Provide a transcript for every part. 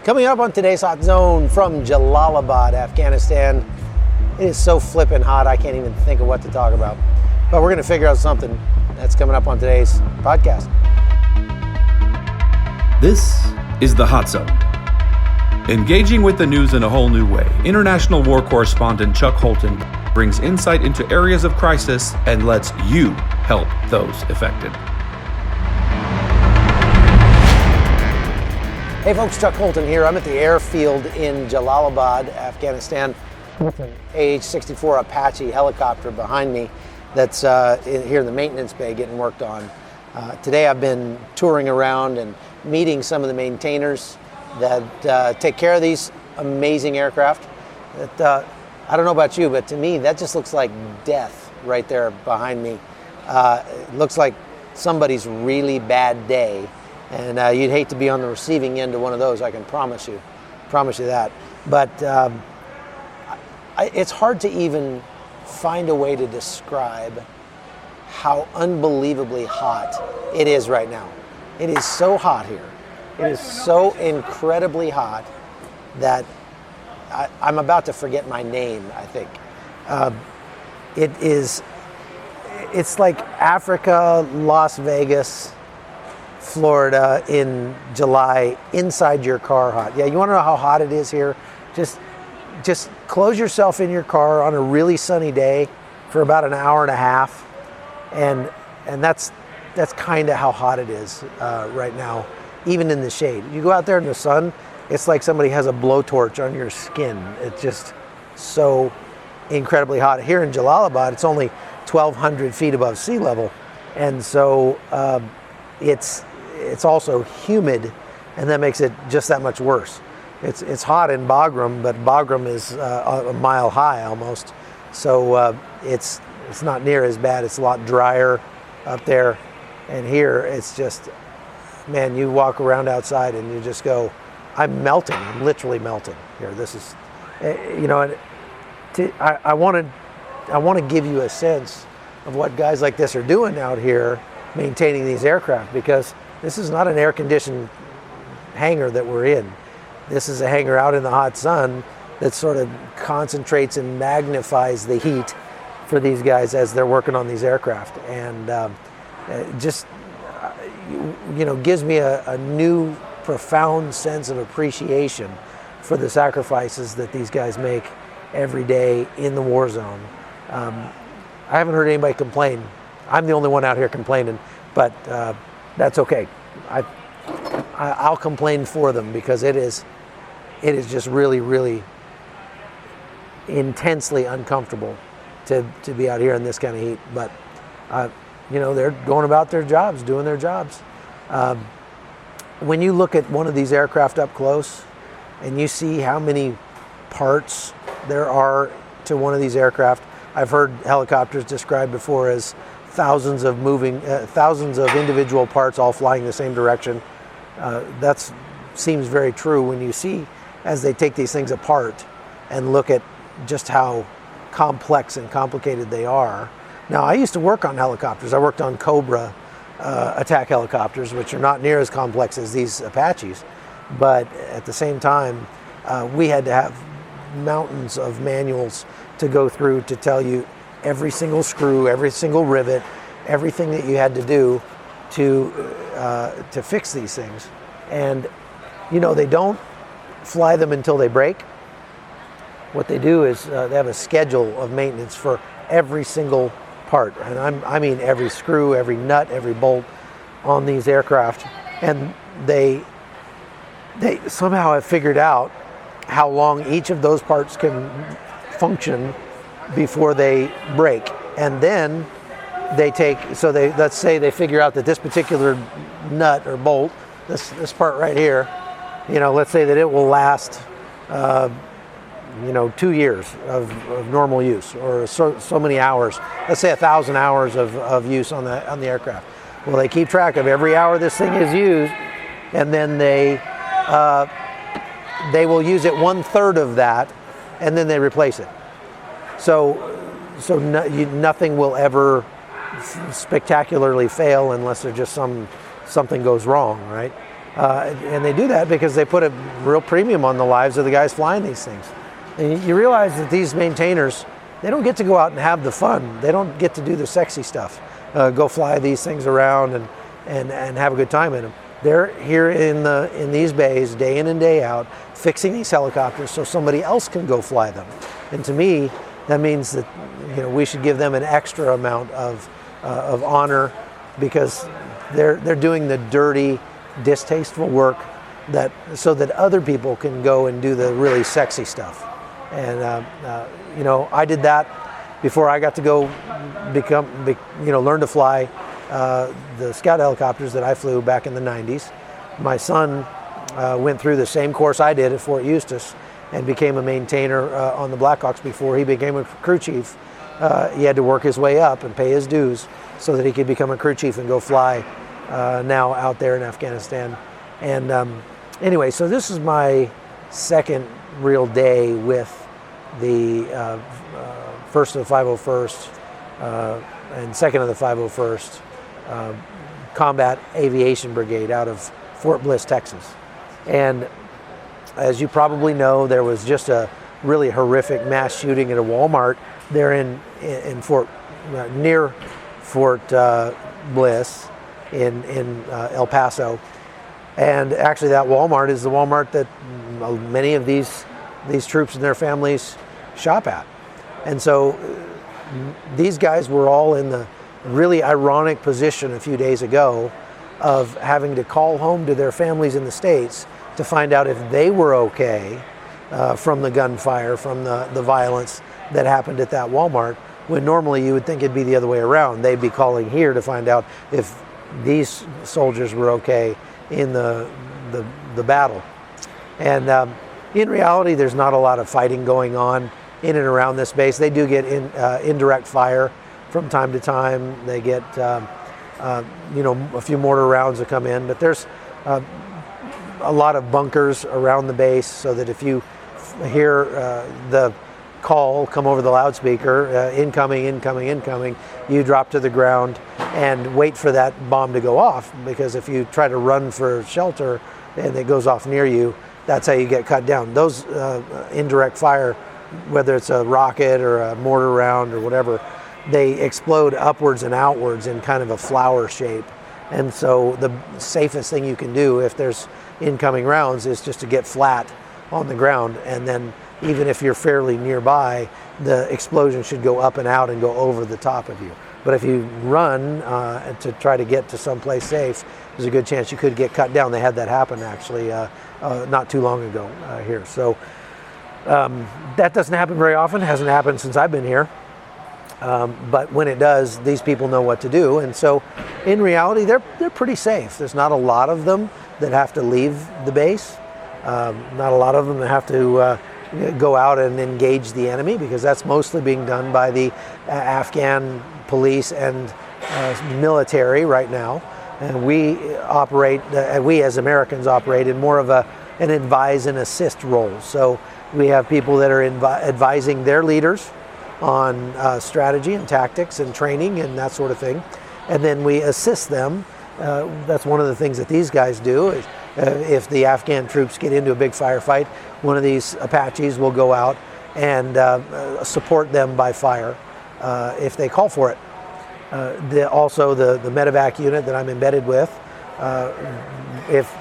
Coming up on today's Hot Zone from Jalalabad, Afghanistan. It is so flippin' hot, I can't even think of what to talk about. But we're gonna figure out something. That's coming up on today's podcast. This is the Hot Zone. Engaging with the news in a whole new way, international war correspondent Chuck Holton brings insight into areas of crisis and lets you help those affected. Hey folks, Chuck Holton here. I'm at the airfield in Jalalabad, Afghanistan, with an AH-64 Apache helicopter behind me that's here in the maintenance bay getting worked on. Today I've been touring around and meeting some of the maintainers that take care of these amazing aircraft. That, I don't know about you, but to me that just looks like death right there behind me. It looks like somebody's really bad day. And you'd hate to be on the receiving end of one of those, I can promise you that. But it's hard to even find a way to describe how unbelievably hot it is right now. It is so hot here. It is so incredibly hot that I'm about to forget my name, I think. It's like Africa, Las Vegas, Florida in July, inside your car hot. Yeah, you want to know how hot it is here? Just close yourself in your car on a really sunny day for about an hour and a half, and that's kind of how hot it is right now, even in the shade. You go out there in the sun, it's like somebody has a blowtorch on your skin. It's just so incredibly hot. Here in Jalalabad, it's only 1,200 feet above sea level, and so it's also humid, and that makes it just that much worse. It's hot in Bagram, but Bagram is a mile high almost, so it's not near as bad. It's a lot drier up there, and here it's just, man, you walk around outside and you just go, I'm melting. I'm literally melting here. This is, I want to give you a sense of what guys like this are doing out here maintaining these aircraft, because this is not an air-conditioned hangar that we're in. This is a hangar out in the hot sun that sort of concentrates and magnifies the heat for these guys as they're working on these aircraft, and gives me a new, profound sense of appreciation for the sacrifices that these guys make every day in the war zone. I haven't heard anybody complain. I'm the only one out here complaining, but that's okay. I'll complain for them, because it is just really, really intensely uncomfortable to be out here in this kind of heat. But they're going about their jobs, doing their jobs. When you look at one of these aircraft up close and you see how many parts there are to one of these aircraft, I've heard helicopters described before as thousands of individual parts all flying the same direction. That seems very true when you see, as they take these things apart and look at just how complex and complicated they are. Now, I used to work on helicopters. I worked on Cobra attack helicopters, which are not near as complex as these Apaches, but at the same time, we had to have mountains of manuals to go through to tell you every single screw, every single rivet, everything that you had to do to fix these things. And they don't fly them until they break. What they do is they have a schedule of maintenance for every single part, and I mean every screw, every nut, every bolt on these aircraft. And they somehow have figured out how long each of those parts can function before they break. And then let's say they figure out that this particular nut or bolt, this part right here, let's say that it will last 2 years of normal use, or so many hours. Let's say 1,000 hours of use on the aircraft. Well, they keep track of every hour this thing is used, and then they will use it 1/3 of that, and then they replace it. So nothing will ever spectacularly fail unless there's just something goes wrong, right? And they do that because they put a real premium on the lives of the guys flying these things. And you realize that these maintainers, they don't get to go out and have the fun. They don't get to do the sexy stuff, go fly these things around and have a good time in them. They're here in these bays day in and day out, fixing these helicopters so somebody else can go fly them. And to me, that means that we should give them an extra amount of honor, because they're doing the dirty, distasteful work so that other people can go and do the really sexy stuff. And I did that before I got to go learn to fly the Scout helicopters that I flew back in the 90s. My son went through the same course I did at Fort Eustis and became a maintainer on the Blackhawks before he became a crew chief. He had to work his way up and pay his dues so that he could become a crew chief and go fly now out there in Afghanistan. And anyway, so this is my second real day with the 1st of the 501st and 2nd of the 501st Combat Aviation Brigade out of Fort Bliss, Texas. And as you probably know, there was just a really horrific mass shooting at a Walmart there in near Fort Bliss in El Paso. And actually that Walmart is the Walmart that many of these troops and their families shop at. And so these guys were all in the really ironic position a few days ago of having to call home to their families in the States to find out if they were okay from the gunfire, from the violence that happened at that Walmart, when normally you would think it'd be the other way around. They'd be calling here to find out if these soldiers were okay in the battle. And in reality, there's not a lot of fighting going on in and around this base. They do get indirect fire from time to time. They get a few mortar rounds that come in, but there's a lot of bunkers around the base, so that if you hear the call come over the loudspeaker, incoming, incoming, incoming, you drop to the ground and wait for that bomb to go off, because if you try to run for shelter and it goes off near you, that's how you get cut down. Those indirect fire, whether it's a rocket or a mortar round or whatever, they explode upwards and outwards in kind of a flower shape. And so the safest thing you can do if there's incoming rounds is just to get flat on the ground, and then even if you're fairly nearby, the explosion should go up and out and go over the top of you. But if you run to try to get to someplace safe, there's a good chance you could get cut down. They had that happen actually not too long ago here. So that doesn't happen very often. It hasn't happened since I've been here. But when it does, these people know what to do. And so in reality, they're pretty safe. There's not a lot of them that have to leave the base. Not a lot of them that have to go out and engage the enemy, because that's mostly being done by the Afghan police and military right now. And we operate, we as Americans operate in more of an advise and assist role. So we have people that are advising their leaders on strategy and tactics and training and that sort of thing. And then we assist them. That's one of the things that these guys do. Is, if the Afghan troops get into a big firefight, one of these Apaches will go out and support them by fire if they call for it. Also the medevac unit that I'm embedded with, if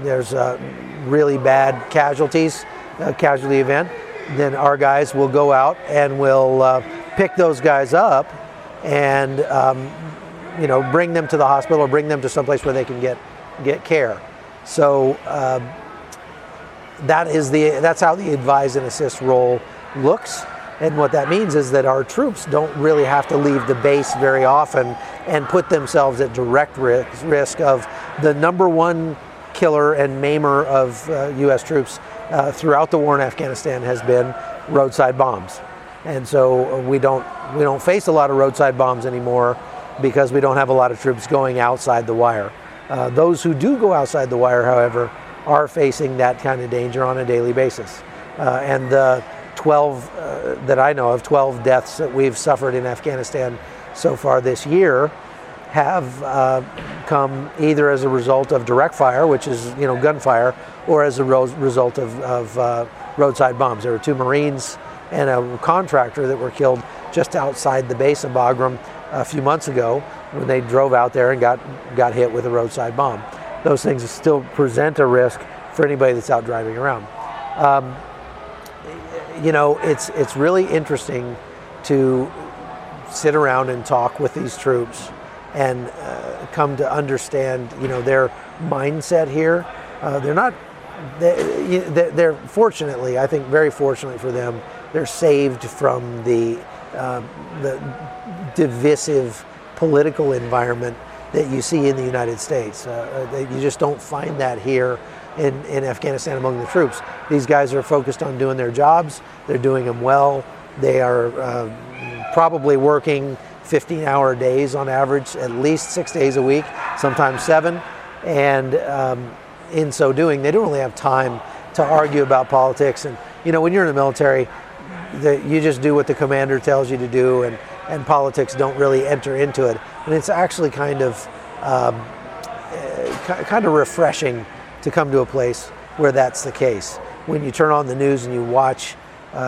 there's really bad casualty event, then our guys will go out and will pick those guys up and bring them to the hospital or bring them to someplace where they can get care. So that's how the advise and assist role looks. And what that means is that our troops don't really have to leave the base very often and put themselves at direct risk of the number one killer and maimer of U.S. troops throughout the war in Afghanistan has been roadside bombs. And so we don't face a lot of roadside bombs anymore because we don't have a lot of troops going outside the wire. Those who do go outside the wire, however, are facing that kind of danger on a daily basis. And the 12 that I know of, 12 deaths that we've suffered in Afghanistan so far this year have come either as a result of direct fire, which is gunfire, or as a result of roadside bombs. There were 2 Marines and a contractor that were killed just outside the base of Bagram a few months ago when they drove out there and got hit with a roadside bomb. Those things still present a risk for anybody that's out driving around. It's really interesting to sit around and talk with these troops and come to understand, their mindset here. They're fortunately, I think very fortunately for them, they're saved from the divisive political environment that you see in the United States. You just don't find that here in Afghanistan among the troops. These guys are focused on doing their jobs. They're doing them well. They are probably working 15-hour days on average, at least 6 days a week, sometimes 7. And in so doing, they don't really have time to argue about politics. And when you're in the military, you just do what the commander tells you to do, and politics don't really enter into it. And it's actually kind of refreshing to come to a place where that's the case. When you turn on the news and you watch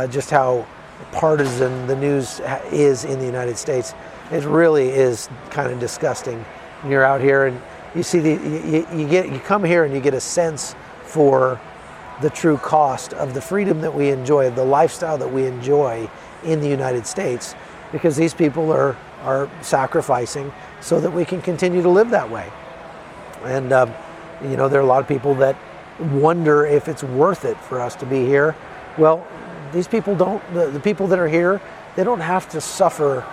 just how partisan the news is in the United States, it really is kind of disgusting. And you're out here and you see you come here and you get a sense for the true cost of the freedom that we enjoy, the lifestyle that we enjoy in the United States, because these people are sacrificing so that we can continue to live that way. And there are a lot of people that wonder if it's worth it for us to be here. Well, these people don't. The people that are here, they don't have to suffer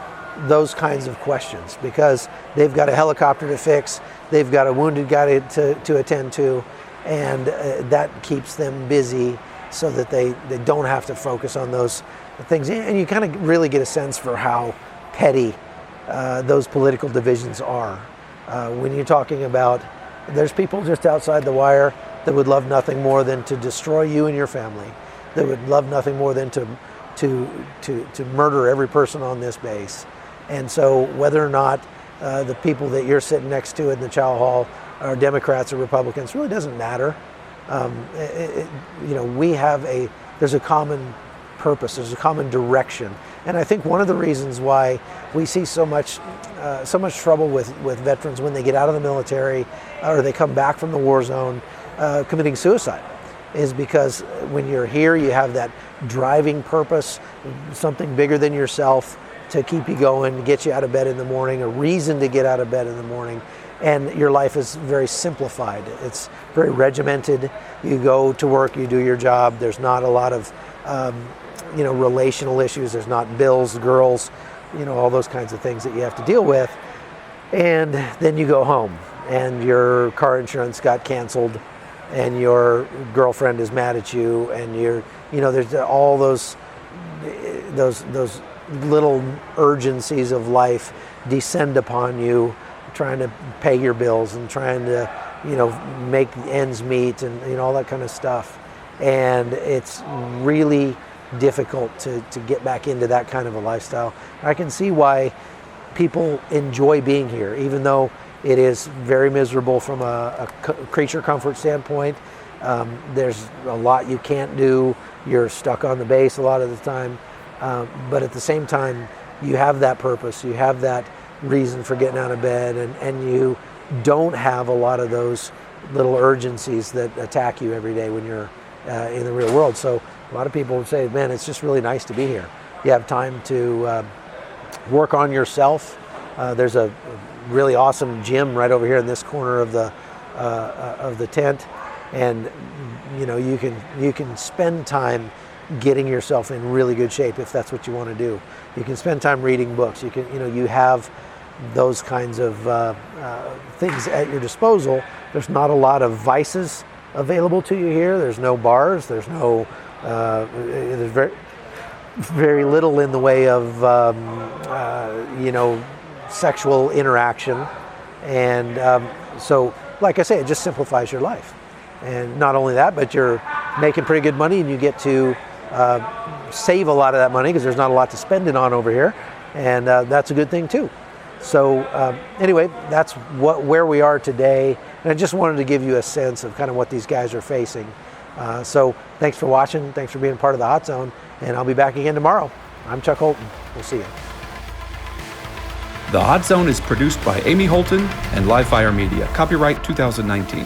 those kinds of questions because they've got a helicopter to fix, they've got a wounded guy to attend to, and that keeps them busy so that they don't have to focus on those things. And you kind of really get a sense for how petty those political divisions are. When you're talking about, there's people just outside the wire that would love nothing more than to destroy you and your family, that would love nothing more than to murder every person on this base. And so whether or not the people that you're sitting next to in the chow hall are Democrats or Republicans really doesn't matter. There's a common purpose, there's a common direction. And I think one of the reasons why we see so much trouble with veterans when they get out of the military or they come back from the war zone committing suicide is because when you're here, you have that driving purpose, something bigger than yourself to keep you going, get you out of bed in the morning, a reason to get out of bed in the morning. And your life is very simplified. It's very regimented. You go to work, you do your job. There's not a lot of relational issues. There's not bills, girls, all those kinds of things that you have to deal with. And then you go home and your car insurance got canceled and your girlfriend is mad at you, and there's all those little urgencies of life descend upon you, trying to pay your bills and trying to make ends meet and all that kind of stuff. And it's really difficult to get back into that kind of a lifestyle. I can see why people enjoy being here, even though it is very miserable from a creature comfort standpoint. There's a lot you can't do. You're stuck on the base a lot of the time. But at the same time, you have that purpose. You have that reason for getting out of bed, and you don't have a lot of those little urgencies that attack you every day when you're in the real world. So a lot of people would say, man, it's just really nice to be here. You have time to work on yourself. There's a really awesome gym right over here in this corner of the tent, and you can spend time getting yourself in really good shape if that's what you want to do. You can spend time reading books. You can you have those kinds of things at your disposal. There's not a lot of vices available to you here. There's no bars. There's no there's very little in the way of sexual interaction, and so like I say, it just simplifies your life. And not only that, but you're making pretty good money, and you get to save a lot of that money because there's not a lot to spend it on over here, and that's a good thing too. So anyway, that's where we are today. And I just wanted to give you a sense of kind of what these guys are facing. So thanks for watching. Thanks for being part of the Hot Zone. And I'll be back again tomorrow. I'm Chuck Holton. We'll see you. The Hot Zone is produced by Amy Holton and Livefire Media. Copyright 2019.